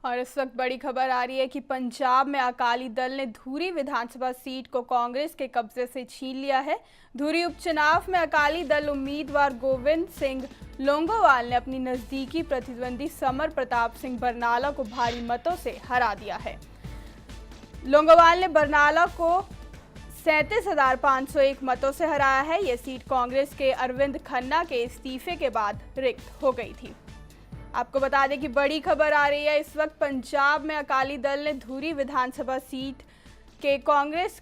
और इस वक्त बड़ी खबर आ रही है कि पंजाब में अकाली दल ने धुरी विधानसभा सीट को कांग्रेस के कब्जे से छीन लिया है। धुरी उपचुनाव में अकाली दल उम्मीदवार गोविंद सिंह लोंगोवाल ने अपनी नजदीकी प्रतिद्वंदी समर प्रताप सिंह बरनाला को भारी मतों से हरा दिया है। लोंगोवाल ने बरनाला को 37,501 मतों से हराया है। यह सीट कांग्रेस के अरविंद खन्ना के इस्तीफे के बाद रिक्त हो गई थी। आपको बता दें कि बड़ी खबर आ रही है, इस वक्त पंजाब में अकाली दल ने धुरी विधानसभा सीट के कांग्रेस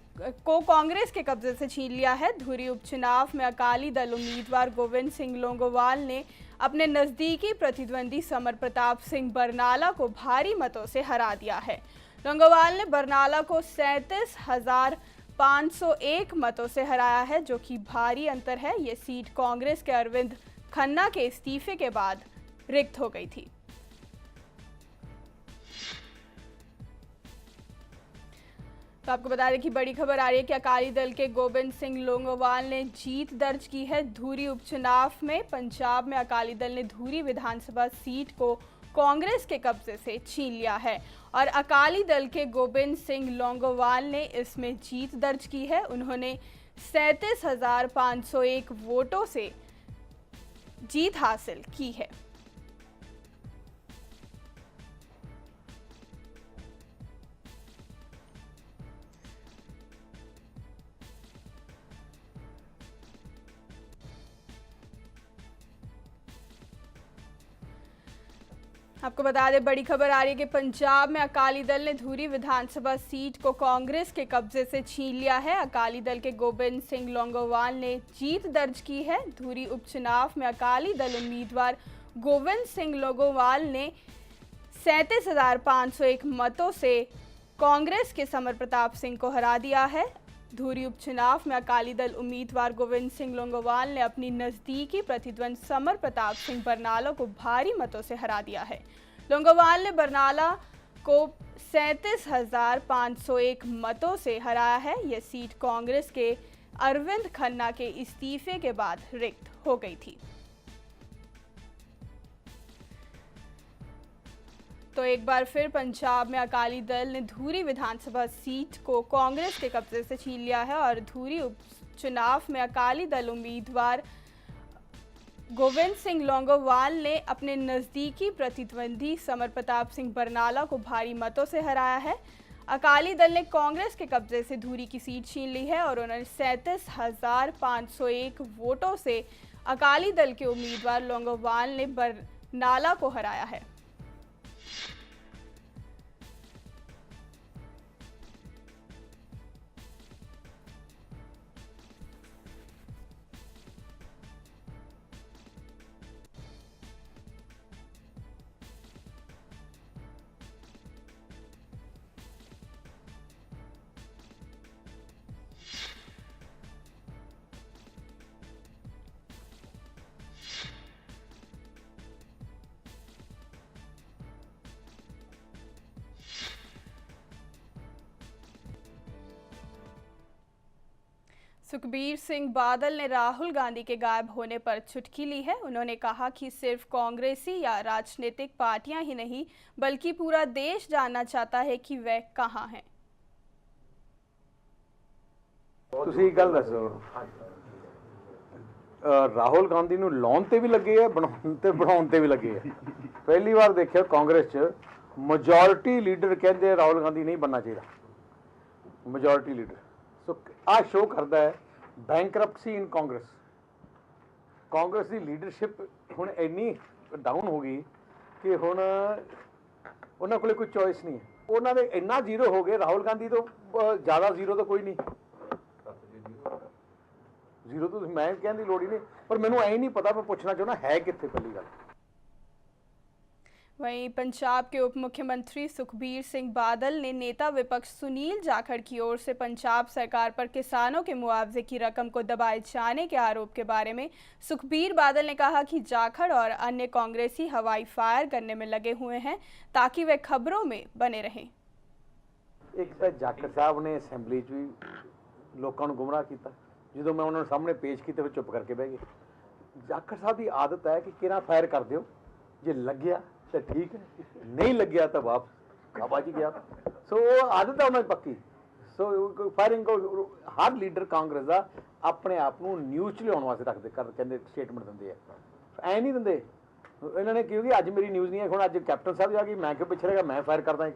के कब्जे से छीन लिया है। धुरी उपचुनाव में अकाली दल उम्मीदवार गोविंद सिंह लोंगोवाल ने अपने नजदीकी प्रतिद्वंदी समर प्रताप सिंह बरनाला को भारी मतों से हरा दिया है। लोंगोवाल ने बरनाला को 37,501 मतों से हराया है, जो कि भारी अंतर है। ये सीट कांग्रेस के अरविंद खन्ना के इस्तीफे के बाद रिक्त हो गई थी। तो आपको बता दें कि बड़ी खबर आ रही है कि अकाली दल के गोविंद सिंह लोंगोवाल ने जीत दर्ज की है। धुरी उपचुनाव में पंजाब में अकाली दल ने धुरी विधानसभा सीट को कांग्रेस के कब्जे से छीन लिया है और अकाली दल के गोविंद सिंह लोंगोवाल ने इसमें जीत दर्ज की है। उन्होंने 37,501 वोटों से जीत हासिल की है। आपको बता दें बड़ी खबर आ रही है कि पंजाब में अकाली दल ने धुरी विधानसभा सीट को कांग्रेस के कब्जे से छीन लिया है। अकाली दल के गोविंद सिंह लोंगोवाल ने जीत दर्ज की है। धुरी उपचुनाव में अकाली दल उम्मीदवार गोविंद सिंह लोंगोवाल ने 37,501 मतों से कांग्रेस के समर प्रताप सिंह को हरा दिया है। धुरी उपचुनाव में अकाली दल उम्मीदवार गोविंद सिंह लोंगोवाल ने अपनी नजदीकी प्रतिद्वंद समर प्रताप सिंह बरनाला को भारी मतों से हरा दिया है। लोंगोवाल ने बरनाला को 37,501 मतों से हराया है। यह सीट कांग्रेस के अरविंद खन्ना के इस्तीफे के बाद रिक्त हो गई थी। तो एक बार फिर पंजाब में अकाली दल ने धुरी विधानसभा सीट को कांग्रेस के कब्जे से छीन लिया है और धुरी उपचुनाव में अकाली दल उम्मीदवार गोविंद सिंह लोंगोवाल ने अपने नजदीकी प्रतिद्वंदी समर प्रताप सिंह बरनाला को भारी मतों से हराया है। अकाली दल ने कांग्रेस के कब्जे से धुरी की सीट छीन ली है और उन्होंने 37,501 वोटों से अकाली दल के उम्मीदवार लोंगोवाल ने बरनाला को हराया है। सुखबीर सिंह बादल ने राहुल गांधी के गायब होने पर चुटकी ली है। उन्होंने कहा कि सिर्फ कांग्रेसी या राजनीतिक पार्टियां ही नहीं बल्कि पूरा देश जानना चाहता है कि वह कहां हैं। ਤੁਸੀਂ ਗੱਲ ਦੱਸੋ ਰਾਹੁਲ ਗਾਂਧੀ ਨੂੰ ਲਾਉਣ ਤੇ ਵੀ ਲੱਗੇ ਆ, ਬਣਾਉਣ ਤੇ ਵੀ ਲੱਗੇ ਆ। ਪਹਿਲੀ ਵਾਰ ਦੇਖਿਆ ਕਾਂਗਰਸ 'ਚ ਮੈਜੋਰਿਟੀ ਲੀਡਰ ਕਹਿੰਦੇ ਰਾਹੁਲ ਗਾਂਧੀ ਨਹੀਂ ਬਣਨਾ ਚਾਹੀਦਾ, ਮੈਜੋਰਿਟੀ ਲੀਡਰ। ਸੋ ਆ ਸ਼ੋਅ ਕਰਦਾ ਹੈ ਬੈਂਕਰਪਸੀ ਇਨ ਕਾਂਗਰਸ। ਕਾਂਗਰਸ ਦੀ ਲੀਡਰਸ਼ਿਪ ਹੁਣ ਇੰਨੀ ਡਾਊਨ ਹੋ ਗਈ ਕਿ ਹੁਣ ਉਹਨਾਂ ਕੋਲੇ ਕੋਈ ਚੋਇਸ ਨਹੀਂ ਹੈ। ਉਹਨਾਂ ਦੇ ਇੰਨਾ ਜ਼ੀਰੋ ਹੋ ਗਏ, ਰਾਹੁਲ ਗਾਂਧੀ ਤੋਂ ਜ਼ਿਆਦਾ ਜ਼ੀਰੋ ਤਾਂ ਕੋਈ ਨਹੀਂ। ਜ਼ੀਰੋ तो मैं कहने की लोड़ ही नहीं, पर मैनू ऐ नहीं पता, मैं पूछना चाहना है कित्थे पहली गल। वहीं पंजाब के उप मुख्यमंत्री सुखबीर सिंह बादल ने नेता विपक्ष सुनील जाखड़ की ओर से पंजाब सरकार पर किसानों के मुआवजे की रकम को दबाए जाने के आरोप के बारे में सुखबीर बादल ने कहा कि जाखड़ और अन्य कांग्रेसी हवाई फायर करने में लगे हुए हैं ताकि वे खबरों में बने रहें। एक तो जाखड़ साहब ने असैंबली भी लोगों को गुमराह किया, जो मैं उन्होंने सामने पेश किए चुप करके बह गए। जाखड़ साहब की आदत है कि किरा फायर कर दो, जे लग्या तो ठीक है, नहीं लग गया तो वापस बच गया। सो आदत है उन्हें पक्की। सो फायरिंग को हर लीडर कांग्रेस का अपने आप को न्यूज़ च लियाउण वास्ते रखते कहते स्टेटमेंट देंगे है, ऐ नहीं देंगे इन्होंने, क्योंकि अज मेरी न्यूज़ नहीं है, हुण अज कैप्टन साहब जा गई, मैं क्यों पिछे रहेगा, मैं फायर करदा,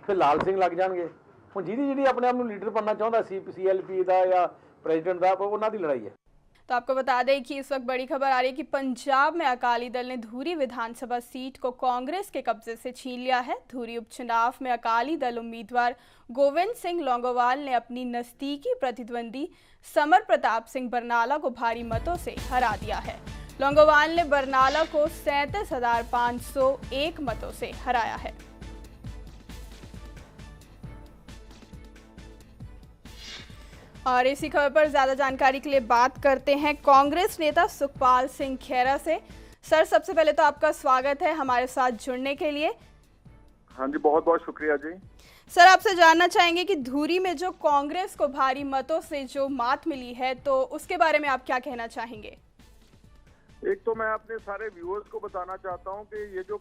फिर लाल सिंह लग जाएंगे। हुण जी अपने आप को लीडर बनना चाहता CLP का या प्रेजिडेंट का, उन्होंने की लड़ाई है। तो आपको बता दें कि इस वक्त बड़ी खबर आ रही है कि पंजाब में अकाली दल ने धूरी विधानसभा सीट को कांग्रेस के कब्जे से छीन लिया है। धूरी उपचुनाव में अकाली दल उम्मीदवार गोविंद सिंह लौंगोवाल ने अपनी नजदीकी प्रतिद्वंदी समर प्रताप सिंह बरनाला को भारी मतों से हरा दिया है। लौंगोवाल ने बरनाला को 37,501 मतों से हराया है। और इसी खबर पर ज्यादा जानकारी के लिए बात करते हैं कांग्रेस नेता सुखपाल सिंह खेरा से। सर, सबसे पहले तो आपका स्वागत है हमारे साथ जुड़ने के लिए। हाँ जी, बहुत बहुत शुक्रिया जी। सर, आपसे जानना चाहेंगे कि धूरी में जो कांग्रेस को भारी मतों से जो मात मिली है, तो उसके बारे में आप क्या कहना चाहेंगे? एक तो मैं अपने सारे व्यूअर्स को बताना चाहता हूं कि ये जो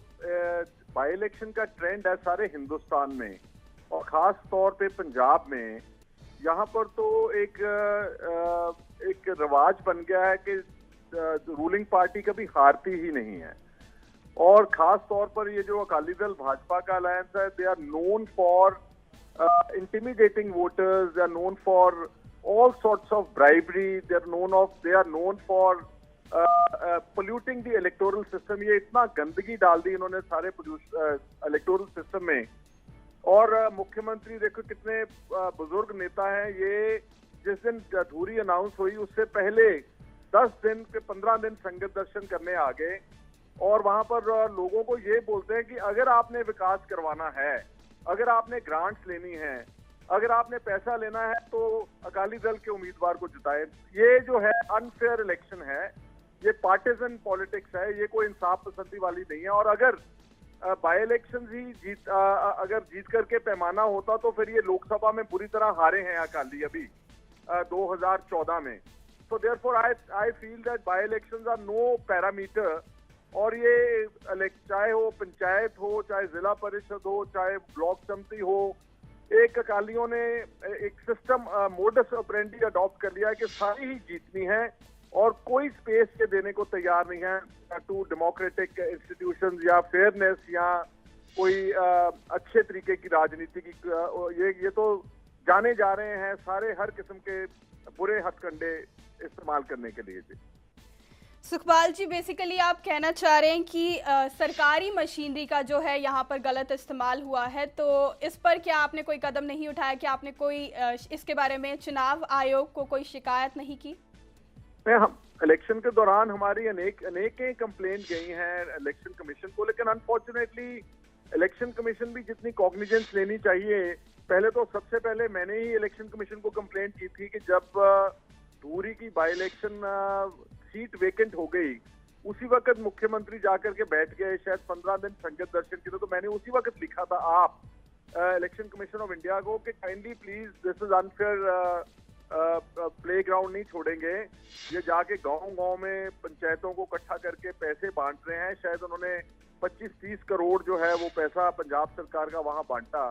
बाई इलेक्शन का ट्रेंड है सारे हिंदुस्तान में और खास तौर पे पंजाब में, यहाँ पर तो एक रिवाज बन गया है कि रूलिंग पार्टी कभी हारती ही नहीं है। और खास तौर पर ये जो अकाली दल भाजपा का अलायंस है, they are known for intimidating voters, they are known for all sorts of bribery, they are known for polluting the electoral system. ये इतना गंदगी डाल दी इन्होंने सारे इलेक्टोरल सिस्टम में। और मुख्यमंत्री देखो कितने बुजुर्ग नेता हैं, ये जिस दिन धूरी अनाउंस हुई उससे पहले 10 दिन के 15 दिन संगत दर्शन करने आ गए और वहां पर लोगों को ये बोलते हैं कि अगर आपने विकास करवाना है, अगर आपने ग्रांट्स लेनी है, अगर आपने पैसा लेना है तो अकाली दल के उम्मीदवार को जिताए। ये जो है अनफेयर इलेक्शन है, ये पार्टिजन पॉलिटिक्स है, ये कोई इंसाफ पसंदी वाली नहीं है। और अगर बाई इलेक्शन ही अगर जीत करके पैमाना होता तो फिर ये लोकसभा में बुरी तरह हारे हैं अकाली अभी 2014 में। So therefore I feel that by elections are no parameter। और ये चाहे वो पंचायत हो, चाहे जिला परिषद हो, चाहे ब्लॉक समिति हो, एक अकालियों ने एक सिस्टम मोडस ऑपरेंडी अडॉप्ट कर लिया है कि सारी ही जीतनी है और कोई स्पेस के देने को तैयार नहीं है टू डेमोक्रेटिक इंस्टीट्यूशंस या फेयरनेस या कोई अच्छे तरीके की राजनीति की। ये तो जाने जा रहे हैं सारे हर किस्म के बुरे हथकंडे इस्तेमाल करने के लिए। जी सुखपाल जी, बेसिकली आप कहना चाह रहे हैं कि सरकारी मशीनरी का जो है यहाँ पर गलत इस्तेमाल हुआ है, तो इस पर क्या आपने कोई कदम नहीं उठाया? कि आपने कोई इसके बारे में चुनाव आयोग को कोई शिकायत नहीं की? हम इलेक्शन के दौरान हमारी अनेक कंप्लेंट गई हैं इलेक्शन कमीशन को, लेकिन अनफॉर्चुनेटली इलेक्शन कमीशन भी जितनी कॉग्निजेंस लेनी चाहिए, पहले तो सबसे पहले मैंने ही इलेक्शन कमीशन को कंप्लेंट की थी कि जब धूरी की बाई इलेक्शन सीट वेकेंट हो गई, उसी वक्त मुख्यमंत्री जाकर के बैठ गए शायद 15 दिन संगत दर्शन के लिए। तो मैंने उसी वक्त लिखा था आप इलेक्शन कमीशन ऑफ इंडिया को कि kindly please this is unfair playground नहीं छोड़ेंगे। ये जाके गांव में पंचायतों को इकट्ठा करके पैसे बांट रहे हैं। शायद उन्होंने 25-30 करोड़ जो है वो पैसा पंजाब सरकार का वहां बांटा।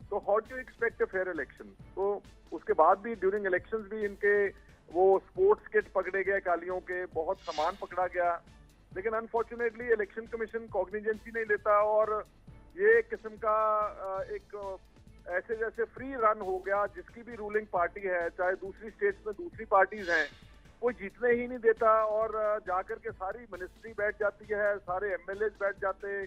तो how do expect a fair election? तो उसके बाद भी ड्यूरिंग इलेक्शंस भी इनके वो स्पोर्ट्स किट पकड़े गए अकालियों के, बहुत सामान पकड़ा गया, लेकिन अनफॉर्चुनेटली इलेक्शन कमीशन कॉग्निजेंसी नहीं लेता और ये किस्म का एक ऐसे जैसे फ्री रन हो गया। जिसकी भी रूलिंग पार्टी है, चाहे दूसरी स्टेट्स में दूसरी पार्टीज हैं, कोई जीतने ही नहीं देता और जाकर के सारी मिनिस्ट्री बैठ जाती है, सारे एमएलए बैठ जाते,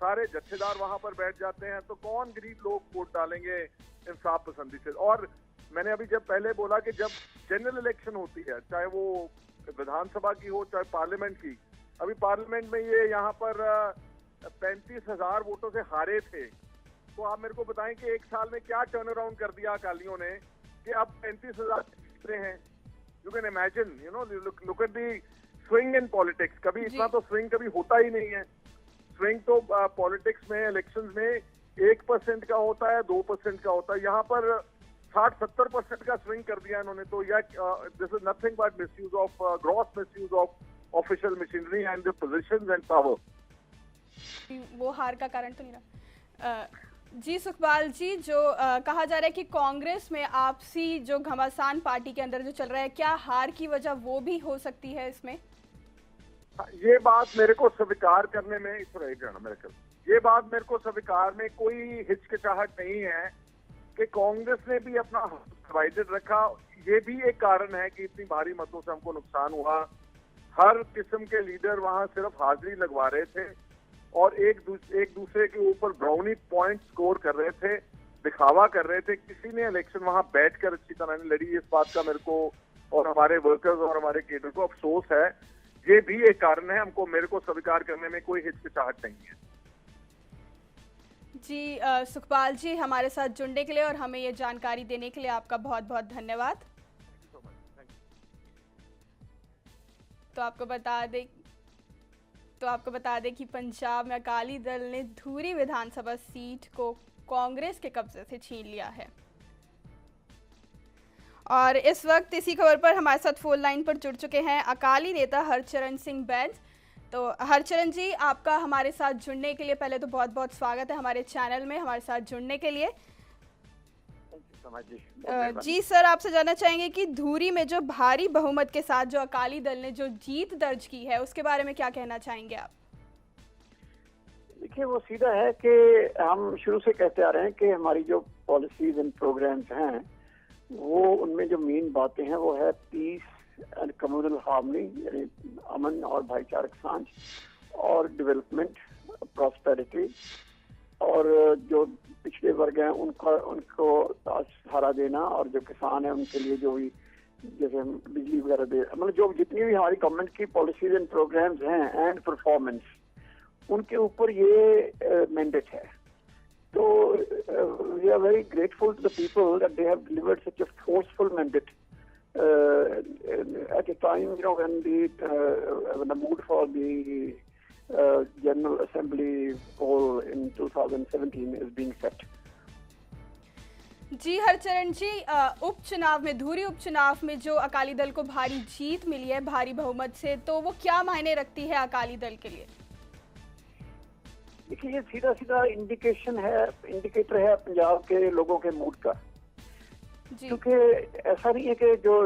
सारे जत्थेदार वहां पर बैठ जाते हैं। तो कौन गरीब लोग वोट डालेंगे इंसाफ पसंदी से? और मैंने अभी जब पहले बोला कि जब जनरल इलेक्शन होती है, चाहे वो विधानसभा की हो चाहे पार्लियामेंट की, अभी पार्लियामेंट में ये यहाँ पर 35,000 वोटों से हारे थे। तो आप मेरे को बताएं कि एक साल में क्या टर्न अराउंड कर दिया अकालियों ने कि अब 35,000 जीत रहे हैं। You can imagine, you know, look at the swing in politics. कभी इतना तो स्विंग कभी होता ही नहीं है। स्विंग तो पॉलिटिक्स में इलेक्शंस में 1% का होता है, 2% का होता है। यहाँ पर 60-70% का स्विंग कर दिया इन्होंने। तो this is nothing but misuse of gross misuse of official machinery and the positions and power. वो हार का कारण तो नहीं रहा। जी सुखपाल जी, जो कहा जा रहा है कि कांग्रेस में आपसी जो घमासान पार्टी के अंदर जो चल रहा है, क्या हार की वजह वो भी हो सकती है इसमें? ये बात मेरे को स्वीकार करने में ये बात मेरे को स्वीकार में कोई हिचकिचाहट नहीं है कि कांग्रेस ने भी अपना डिवाइडेड रखा। ये भी एक कारण है कि इतनी भारी मतों से हमको नुकसान हुआ। हर किस्म के लीडर वहां सिर्फ हाजिरी लगवा रहे थे और एक दूसरे के ऊपर ब्राउनी पॉइंट स्कोर कर रहे थे, दिखावा कर रहे थे। किसी ने इलेक्शन वहां बैठकर अच्छी तरह नहीं लड़ी। इस बात का मेरे को और हमारे वर्कर्स और हमारे केडर को अफसोस है। ये भी एक कारण है, मेरे को स्वीकार करने में कोई हिचकिचाहट नहीं है। जी सुखपाल जी, हमारे साथ जुड़ने के लिए और हमें ये जानकारी देने के लिए आपका बहुत बहुत धन्यवाद। तो आपको बता दें कि पंजाब में अकाली दल ने धूरी विधानसभा सीट को कांग्रेस के कब्जे से छीन लिया है। और इस वक्त इसी खबर पर हमारे साथ फोन लाइन पर जुड़ चुके हैं अकाली नेता हरचरण सिंह बैंस। तो हरचरण जी, आपका हमारे साथ जुड़ने के लिए पहले तो बहुत बहुत स्वागत है हमारे चैनल में, हमारे साथ जुड़ने के लिए। जी सर, आपसे जानना चाहेंगे कि धूरी में जो भारी बहुमत के साथ जो अकाली दल ने जो जीत दर्ज की है, उसके बारे में क्या कहना चाहेंगे आप? देखिए, वो सीधा है कि हम शुरू से कहते आ रहे हैं कि हमारी जो पॉलिसीज एंड प्रोग्राम्स हैं, वो उनमें जो मेन बातें हैं वो है पीस एंड कम्युनल हार्मनी, यानी अमन और भाईचारक सांझ, और डेवलपमेंट, प्रॉस्पेरिटी, और जो पिछड़े वर्ग हैं उनको सहारा देना, और जो किसान है उनके लिए जो भी जैसे हम बिजली वगैरह दे, मतलब जो जितनी भी हमारी गवर्नमेंट की पॉलिसीज एंड प्रोग्राम्स हैं एंड परफॉर्मेंस, उनके ऊपर ये मैंडेट है। तो we are very grateful to the people that they have delivered such a forceful mandate at a time, when the mood for the General Assembly poll in 2017 is being set. जी हरचरण जी, उपचुनाव में, धूरी उपचुनाव में जो अकाली दल को भारी जीत मिली है भारी बहुमत से, तो वो क्या मायने रखती है अकाली दल के लिए? देखिए, ये सीधा सीधा इंडिकेटर है पंजाब के लोगों के मूड का। क्योंकि ऐसा नहीं है कि जो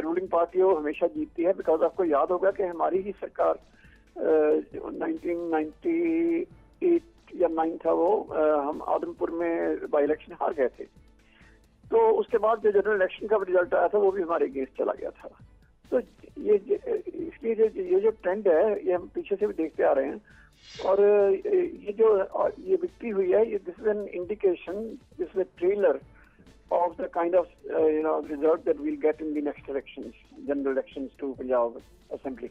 रूलिंग पार्टी है वो हमेशा जीतती है। बिकॉज आपको याद होगा कि हमारी ही सरकार 1998 या 9 था वो, हम आदमपुर में बाई इलेक्शन हार गए थे। तो उसके बाद जो जनरल इलेक्शन का रिजल्ट आया था वो भी हमारे अगेंस्ट चला गया था। तो इसलिए ये जो ट्रेंड है ये हम पीछे से भी देखते आ रहे हैं। और ये विक्ट्री हुई है, this is an indication, this is a trailer of the kind of result that we'll get in the next elections, general elections to Punjab Assembly.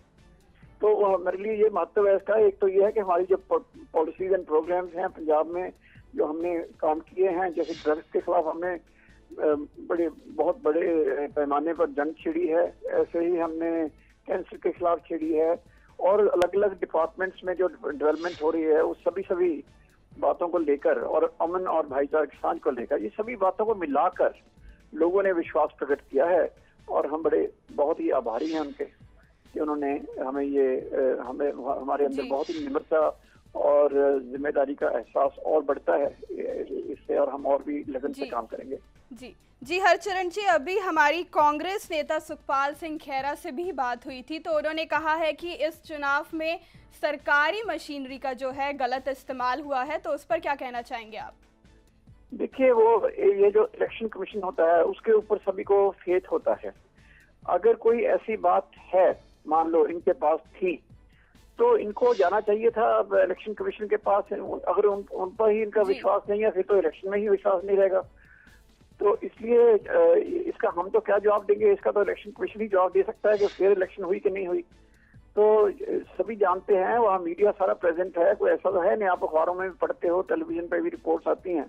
तो हमारे लिए ये महत्व है इसका। एक तो ये है कि हमारी जो पॉलिसीज एंड प्रोग्राम्स हैं पंजाब में जो हमने काम किए हैं, जैसे ड्रग्स के खिलाफ हमने बहुत बड़े पैमाने पर जंग छिड़ी है, ऐसे ही हमने कैंसर के खिलाफ छिड़ी है, और अलग अलग डिपार्टमेंट्स में जो डेवलपमेंट हो रही है उस सभी बातों को लेकर, और अमन और भाईचारक सांझ को लेकर, ये सभी बातों को मिलाकर लोगों ने विश्वास प्रकट किया है। और हम बहुत ही आभारी हैं उनके कि उन्होंने हमें हमारे अंदर बहुत ही निम्रता और जिम्मेदारी का एहसास और बढ़ता है इससे, और हम और भी लगन से काम करेंगे। जी हरचरण जी, अभी हमारी कांग्रेस नेता सुखपाल सिंह खैरा से भी बात हुई थी, तो उन्होंने कहा है कि इस चुनाव में सरकारी मशीनरी का जो है गलत इस्तेमाल हुआ है, तो उस पर क्या कहना चाहेंगे आप? देखिए, ये जो इलेक्शन कमीशन होता है उसके ऊपर सभी को फेथ होता है। अगर कोई ऐसी बात है, मान लो इनके पास थी, तो इनको जाना चाहिए था अब इलेक्शन कमीशन के पास। अगर उन पर ही इनका विश्वास नहीं है, फिर तो इलेक्शन में ही विश्वास नहीं रहेगा। तो इसलिए इसका हम तो क्या जवाब देंगे, इसका तो इलेक्शन कमीशन ही जवाब दे सकता है कि फेयर इलेक्शन हुई कि नहीं हुई। तो सभी जानते हैं, वहाँ मीडिया सारा प्रेजेंट है, कोई ऐसा तो है नहीं, आप अखबारों में भी पढ़ते हो, टेलीविजन पे भी रिपोर्ट्स आती हैं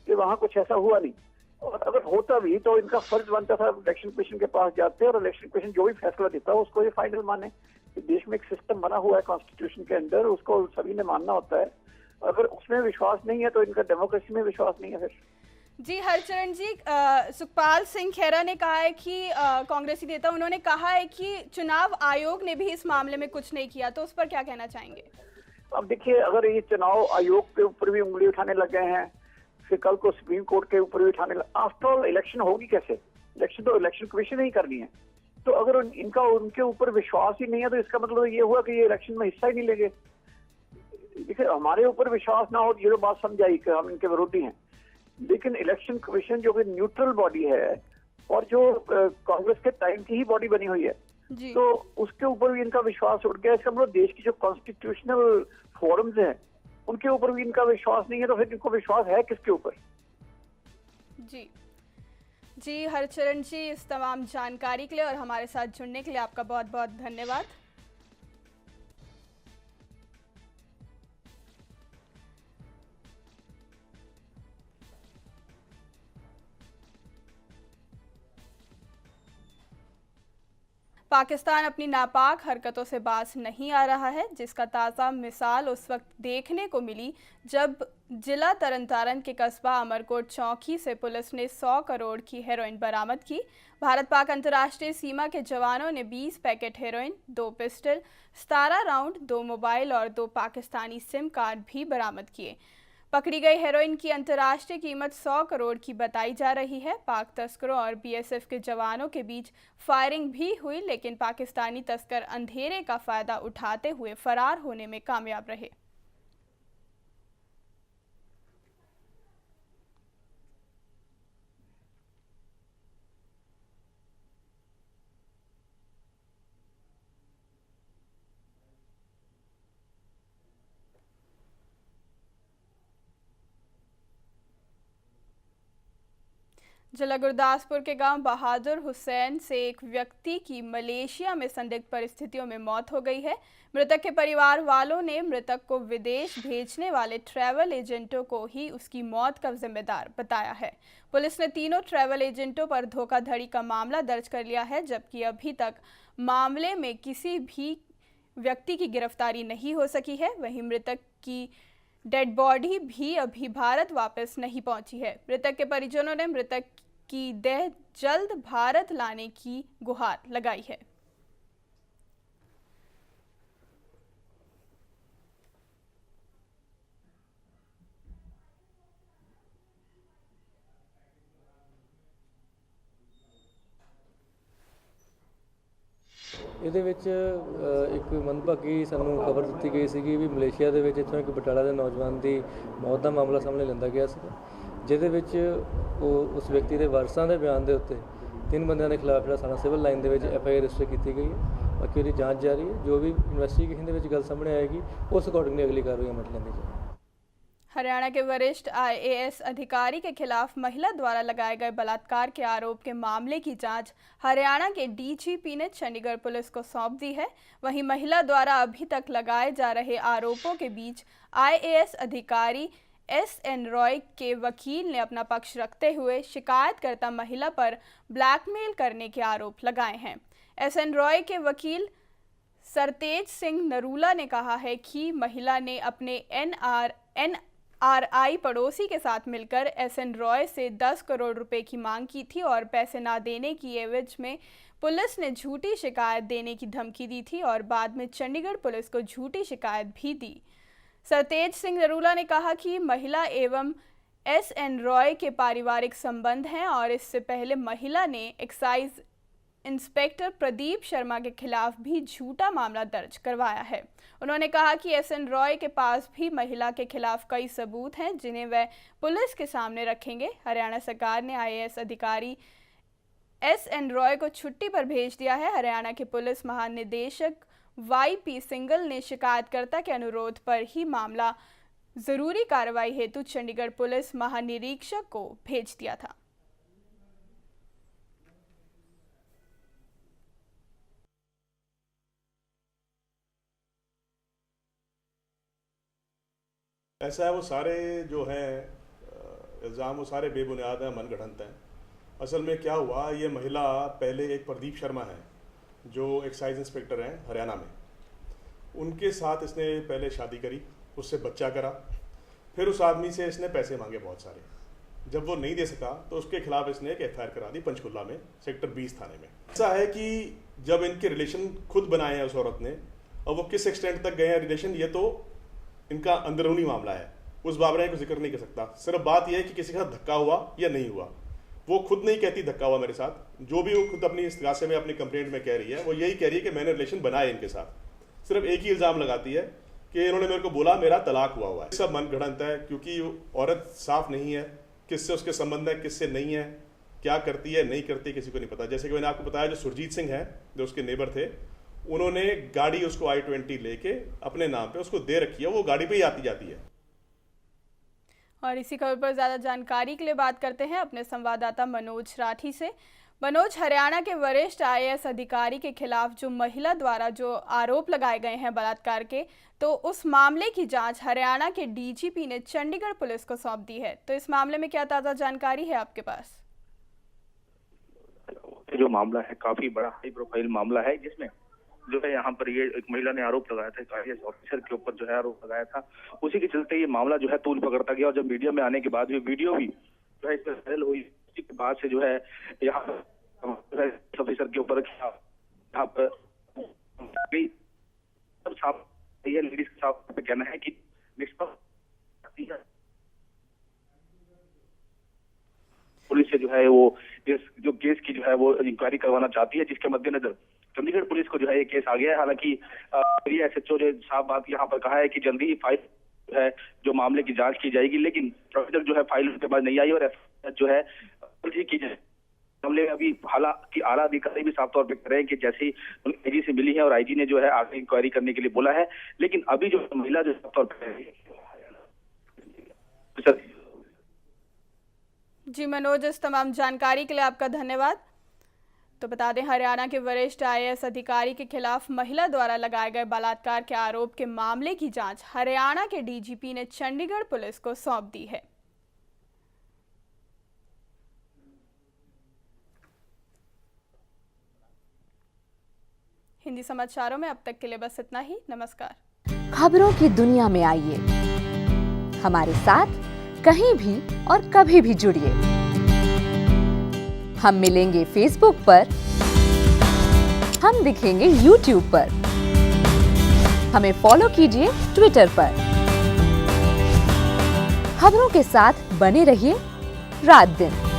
कि वहाँ कुछ ऐसा हुआ नहीं। और अगर होता भी तो इनका फर्ज बनता था इलेक्शन कमीशन के पास जाते, और इलेक्शन कमीशन जो भी फैसला देता है उसको ये फाइनल माने। देश में एक सिस्टम बना हुआ है कॉन्स्टिट्यूशन के अंदर, उसको सभी ने मानना होता है। अगर उसमें विश्वास नहीं है तो इनका डेमोक्रेसी में विश्वास नहीं है फिर। जी हरचरण जी, सुखपाल सिंह खैरा ने कहा है कि कांग्रेसी नेता, उन्होंने कहा है कि चुनाव आयोग ने भी इस मामले में कुछ नहीं किया, तो उस पर क्या कहना चाहेंगे? अब देखिए, अगर ये चुनाव आयोग के ऊपर भी उंगली उठाने लग गए हैं, फिर कल को सुप्रीम कोर्ट के ऊपर भी उठाने लगे, आफ्टर ऑल इलेक्शन होगी कैसे? इलेक्शन तो इलेक्शन कमीशन ही करनी है। तो अगर इनका उनके ऊपर विश्वास ही नहीं है तो इसका मतलब ये हुआ कि ये इलेक्शन में हिस्सा ही नहीं लेंगे। देखिए, हमारे ऊपर विश्वास ना हो ये तो बात समझ आई कि हम इनके विरोधी हैं, लेकिन इलेक्शन कमीशन जो कि न्यूट्रल बॉडी है और जो कांग्रेस के टाइम की ही बॉडी बनी हुई है, जी। तो उसके ऊपर भी इनका विश्वास उठ गया। इसका मतलब देश की जो कॉन्स्टिट्यूशनल फोरम्स हैं उनके ऊपर भी इनका विश्वास नहीं है, तो फिर इनको विश्वास है किसके ऊपर? जी जी, हरचरण जी, इस तमाम जानकारी के लिए और हमारे साथ जुड़ने के लिए आपका बहुत बहुत धन्यवाद। पाकिस्तान अपनी नापाक हरकतों से बाज नहीं आ रहा है, जिसका ताज़ा मिसाल उस वक्त देखने को मिली जब जिला तरन के कस्बा अमरकोट चौकी से पुलिस ने 100 करोड़ की हेरोइन बरामद की। भारत पाक अंतर्राष्ट्रीय सीमा के जवानों ने 20 packet heroin, 2 pistol, 17 round, 2 mobile और 2 पाकिस्तानी सिम कार्ड भी बरामद किए। पकड़ी गई हेरोइन की अंतर्राष्ट्रीय कीमत 100 करोड़ की बताई जा रही है। पाक तस्करों और बीएसएफ के जवानों के बीच फायरिंग भी हुई, लेकिन पाकिस्तानी तस्कर अंधेरे का फायदा उठाते हुए फरार होने में कामयाब रहे। जिला गुरदासपुर के गांव बहादुर हुसैन से एक व्यक्ति की मलेशिया में संदिग्ध परिस्थितियों में मौत हो गई है। मृतक के परिवार वालों ने मृतक को विदेश भेजने वाले ट्रैवल एजेंटों को ही उसकी मौत का जिम्मेदार बताया है। पुलिस ने तीनों ट्रैवल एजेंटों पर धोखाधड़ी का मामला दर्ज कर लिया है, जबकि अभी तक मामले में किसी भी व्यक्ति की गिरफ्तारी नहीं हो सकी है। वहीं मृतक की डेड बॉडी भी अभी भारत वापस नहीं पहुंची है। मृतक के परिजनों ने मृतक की देह जल्द भारत लाने की गुहार लगाई है। ਇਹਦੇ ਵਿੱਚ ਇੱਕ ਮੰਦਭਾਗੀ ਸਾਨੂੰ ਖਬਰ ਦਿੱਤੀ ਗਈ ਸੀਗੀ ਵੀ ਮਲੇਸ਼ੀਆ ਦੇ ਵਿੱਚ ਇੱਥੋਂ ਇੱਕ ਬਟਾਲਾ ਦੇ ਨੌਜਵਾਨ ਦੀ ਮੌਤ ਦਾ ਮਾਮਲਾ ਸਾਹਮਣੇ ਲਿਆਂਦਾ ਗਿਆ ਸੀ, ਜਿਹਦੇ ਵਿੱਚ ਉਸ ਵਿਅਕਤੀ ਦੇ ਵਾਰਸਾਂ ਦੇ ਬਿਆਨ ਦੇ ਉੱਤੇ 3 ਬੰਦਿਆਂ ਦੇ ਖਿਲਾਫ ਜਿਹੜਾ ਸਾਡਾ ਸਿਵਲ ਲਾਈਨ ਦੇ ਵਿੱਚ FIR ਰਜਿਸਟਰ ਕੀਤੀ ਗਈ ਹੈ। ਬਾਕੀ ਉਹਦੀ ਜਾਂਚ ਜਾਰੀ ਹੈ। ਜੋ ਵੀ ਇਨਵੈਸਟੀਗੇਸ਼ਨ ਦੇ ਵਿੱਚ ਗੱਲ ਸਾਹਮਣੇ ਆਏਗੀ ਉਸ ਅਕॉर्डिंगली अगली कार्रवाई अमल में लेनी चाहिए। हरियाणा के वरिष्ठ IAS अधिकारी के खिलाफ महिला द्वारा लगाए गए बलात्कार के आरोप के मामले की जांच हरियाणा के DGP ने चंडीगढ़ पुलिस को सौंप दी है। वहीं महिला द्वारा अभी तक लगाए जा रहे आरोपों के बीच IAS अधिकारी SN रॉय के वकील ने अपना पक्ष रखते हुए शिकायतकर्ता महिला पर ब्लैकमेल करने के आरोप लगाए हैं। SN रॉय के वकील सरतेज सिंह नरूला ने कहा है कि महिला ने अपने NRI पड़ोसी के साथ मिलकर SN रॉय से 10 करोड़ रुपए की मांग की थी और पैसे ना देने की एवज में पुलिस ने झूठी शिकायत देने की धमकी दी थी और बाद में चंडीगढ़ पुलिस को झूठी शिकायत भी दी। सरतेज सिंह नरूला ने कहा कि महिला एवं SN रॉय के पारिवारिक संबंध हैं और इससे पहले महिला ने एक्साइज इंस्पेक्टर प्रदीप शर्मा के खिलाफ भी झूठा मामला दर्ज करवाया है। उन्होंने कहा कि SN रॉय के पास भी महिला के खिलाफ कई सबूत हैं जिन्हें वह पुलिस के सामने रखेंगे। हरियाणा सरकार ने IAS अधिकारी SN रॉय को छुट्टी पर भेज दिया है। हरियाणा के पुलिस महानिदेशक YP सिंगल ने शिकायतकर्ता के अनुरोध पर ही मामला जरूरी कार्रवाई हेतु चंडीगढ़ पुलिस महानिरीक्षक को भेज दिया था। ऐसा है, वो सारे जो हैं इल्ज़ाम वो सारे बेबुनियाद हैं, मनगढ़ंत हैं। असल में क्या हुआ, ये महिला पहले एक प्रदीप शर्मा है जो एक्साइज इंस्पेक्टर हैं हरियाणा में, उनके साथ इसने पहले शादी करी, उससे बच्चा करा, फिर उस आदमी से इसने पैसे मांगे बहुत सारे। जब वो नहीं दे सका तो उसके खिलाफ इसने एक FIR करा दी पंचकुला में सेक्टर 20 थाने में। ऐसा है कि जब इनके रिलेशन खुद बनाए हैं उस औरत ने, और वो किस एक्सटेंट तक गए हैं रिलेशन ये तो इनका अंदरूनी मामला है, उस बाबरे को जिक्र नहीं कर सकता। सिर्फ बात यह है कि किसी के साथ धक्का हुआ या नहीं हुआ। वो खुद नहीं कहती धक्का हुआ मेरे साथ, जो भी वो खुद अपनी इस्तिगासे में अपनी कंप्लेंट में कह रही है वो यही कह रही है कि मैंने रिलेशन बनाए इनके साथ। सिर्फ एक ही इल्ज़ाम लगाती है कि इन्होंने मेरे को बोला मेरा तलाक हुआ है। सब मन गढ़ंत है, क्योंकि औरत साफ नहीं है, किससे उसके संबंध है किससे नहीं है, क्या करती है नहीं करती किसी को नहीं पता। जैसे कि मैंने आपको बताया, जो सुरजीत सिंह है जो उसके नेबर थे, उन्होंने गाड़ी उसको i20 लेके अपने नाम पे उसको दे रखी है, वो गाड़ी पे ही आती जाती है। और इसी खबर पर ज़्यादा जानकारी के लिए बात करते हैं अपने संवाददाता मनोज राठी से। मनोज, हरियाणा के वरिष्ठ IAS अधिकारी के खिलाफ जो महिला द्वारा जो आरोप लगाए गए हैं बलात्कार के, तो उस मामले की जांच हरियाणा के DGP ने चंडीगढ़ पुलिस को सौंप दी है। तो इस मामले में क्या ताज़ा जानकारी है आपके पास? जो मामला है काफी बड़ा हाई प्रोफाइल मामला है, जिसमें जो है यहाँ पर ये एक महिला ने आरोप लगाया था, IAS ऑफिसर के ऊपर जो है आरोप लगाया था। उसी के चलते ये मामला जो है तूल पकड़ता गया और जब मीडिया में आने के बाद ये वीडियो भी जो है इसमें वायरल हुई, उसी के बाद से जो है यहाँ पर ऑफिसर के ऊपर यहाँ पर लेडीज के साथ कहना है कि पुलिस से जो है वो इस जो केस की जो है वो इंक्वायरी करवाना चाहती है, जिसके मद्देनजर चंडीगढ़ पुलिस को जो है ये केस आ गया है। हालांकि SHO ने साफ बात यहाँ पर कहा है कि जल्दी ही फाइल जो है जो मामले की जांच की जाएगी, लेकिन अभी तक जो है फाइल उसके बाद नहीं आई और जो है की जाए मामले में। अभी हालांकि आला अधिकारी भी साफ तौर पर कह रहे हैं कि जैसे ही IG से मिली है और IG ने जो है आगे इंक्वायरी करने के लिए बोला है, लेकिन अभी जो महिला जो साफ तौर पर जी मनोज, इस तमाम जानकारी के लिए आपका धन्यवाद। तो बता दें, हरियाणा के वरिष्ठ IAS अधिकारी के खिलाफ महिला द्वारा लगाए गए बलात्कार के आरोप के मामले की जांच हरियाणा के DGP ने चंडीगढ़ पुलिस को सौंप दी है। हिंदी समाचारों में अब तक के लिए बस इतना ही। नमस्कार। खबरों की दुनिया में आइए, हमारे साथ कहीं भी और कभी भी जुड़िए। हम मिलेंगे Facebook पर, हम दिखेंगे YouTube पर, हमें फॉलो कीजिए Twitter पर। खबरों के साथ बने रहिए रात दिन।